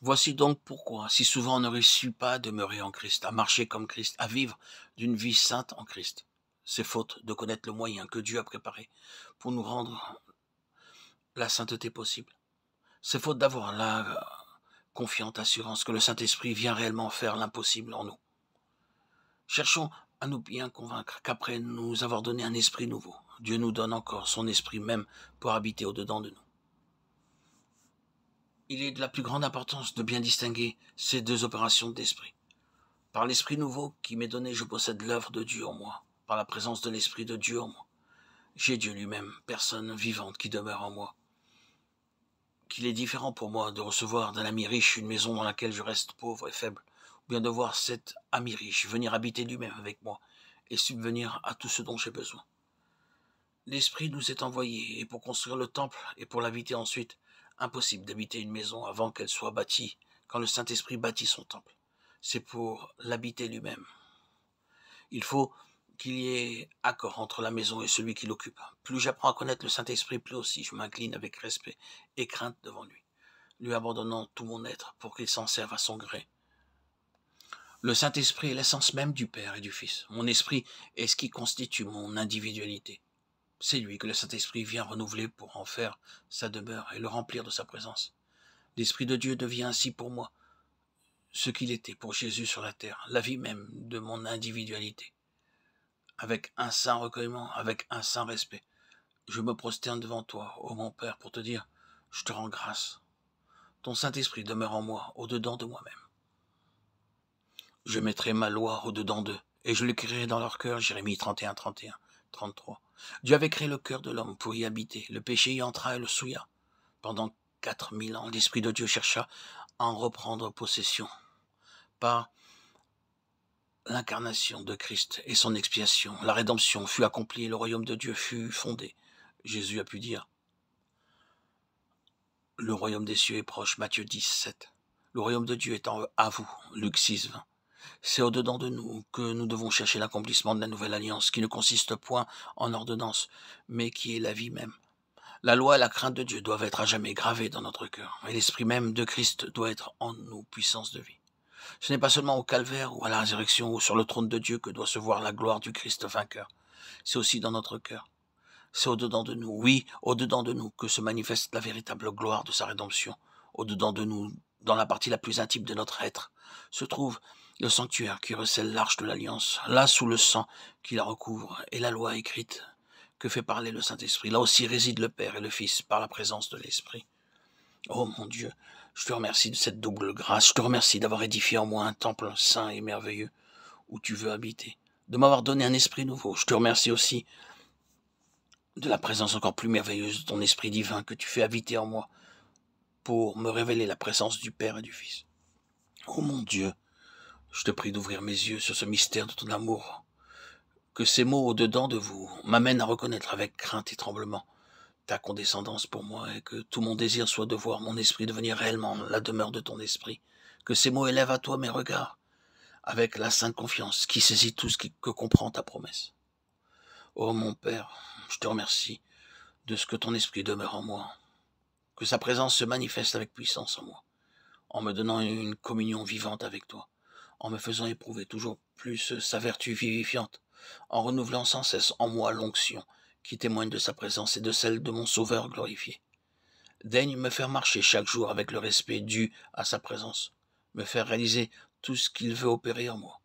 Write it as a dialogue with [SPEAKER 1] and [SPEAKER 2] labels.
[SPEAKER 1] Voici donc pourquoi, si souvent on ne réussit pas à demeurer en Christ, à marcher comme Christ, à vivre d'une vie sainte en Christ, c'est faute de connaître le moyen que Dieu a préparé pour nous rendre la sainteté possible. C'est faute d'avoir la confiante assurance que le Saint-Esprit vient réellement faire l'impossible en nous. Cherchons à nous bien convaincre qu'après nous avoir donné un esprit nouveau, Dieu nous donne encore son esprit même pour habiter au-dedans de nous. Il est de la plus grande importance de bien distinguer ces deux opérations d'esprit. Par l'esprit nouveau qui m'est donné, je possède l'œuvre de Dieu en moi, par la présence de l'esprit de Dieu en moi. J'ai Dieu lui-même, personne vivante qui demeure en moi. Qu'il est différent pour moi de recevoir d'un ami riche une maison dans laquelle je reste pauvre et faible, ou bien de voir cet ami riche venir habiter lui-même avec moi et subvenir à tout ce dont j'ai besoin. L'Esprit nous est envoyé, et pour construire le temple et pour l'habiter ensuite, impossible d'habiter une maison avant qu'elle soit bâtie, quand le Saint-Esprit bâtit son temple. C'est pour l'habiter lui-même. Il faut qu'il y ait accord entre la maison et celui qui l'occupe. Plus j'apprends à connaître le Saint-Esprit, plus aussi je m'incline avec respect et crainte devant lui abandonnant tout mon être pour qu'il s'en serve à son gré. Le Saint-Esprit est l'essence même du Père et du Fils. Mon esprit est ce qui constitue mon individualité. C'est lui que le Saint-Esprit vient renouveler pour en faire sa demeure et le remplir de sa présence. L'Esprit de Dieu devient ainsi pour moi ce qu'il était pour Jésus sur la terre, la vie même de mon individualité. Avec un saint recueillement, avec un saint respect, je me prosterne devant toi, ô mon Père, pour te dire, je te rends grâce. Ton Saint-Esprit demeure en moi, au-dedans de moi-même. Je mettrai ma loi au-dedans d'eux, et je l'écrirai dans leur cœur, Jérémie 31, 31, 33. Dieu avait créé le cœur de l'homme pour y habiter. Le péché y entra et le souilla. Pendant 4000 ans, l'Esprit de Dieu chercha à en reprendre possession. Par l'incarnation de Christ et son expiation, la rédemption fut accomplie et le royaume de Dieu fut fondé. Jésus a pu dire, le royaume des cieux est proche, Matthieu 10, 7. Le royaume de Dieu est à vous, Luc 6, 20. C'est au-dedans de nous que nous devons chercher l'accomplissement de la nouvelle alliance, qui ne consiste point en ordonnance, mais qui est la vie même. La loi et la crainte de Dieu doivent être à jamais gravées dans notre cœur, et l'esprit même de Christ doit être en nous, puissance de vie. Ce n'est pas seulement au calvaire ou à la résurrection ou sur le trône de Dieu que doit se voir la gloire du Christ vainqueur. C'est aussi dans notre cœur. C'est au-dedans de nous, oui, au-dedans de nous que se manifeste la véritable gloire de sa rédemption. Au-dedans de nous, dans la partie la plus intime de notre être, se trouve le sanctuaire qui recèle l'arche de l'alliance, là sous le sang qui la recouvre, et la loi écrite que fait parler le Saint-Esprit. Là aussi réside le Père et le Fils par la présence de l'Esprit. Oh mon Dieu, je te remercie de cette double grâce, je te remercie d'avoir édifié en moi un temple saint et merveilleux où tu veux habiter, de m'avoir donné un esprit nouveau. Je te remercie aussi de la présence encore plus merveilleuse de ton esprit divin que tu fais habiter en moi pour me révéler la présence du Père et du Fils. Oh mon Dieu, je te prie d'ouvrir mes yeux sur ce mystère de ton amour, que ces mots au-dedans de vous m'amènent à reconnaître avec crainte et tremblement ta condescendance pour moi et que tout mon désir soit de voir mon esprit devenir réellement la demeure de ton esprit, que ces mots élèvent à toi mes regards avec la sainte confiance qui saisit tout ce que comprend ta promesse. Oh mon Père, je te remercie de ce que ton esprit demeure en moi, que sa présence se manifeste avec puissance en moi, en me donnant une communion vivante avec toi, en me faisant éprouver toujours plus sa vertu vivifiante, en renouvelant sans cesse en moi l'onction qui témoigne de sa présence et de celle de mon Sauveur glorifié. Daigne me faire marcher chaque jour avec le respect dû à sa présence, me faire réaliser tout ce qu'il veut opérer en moi.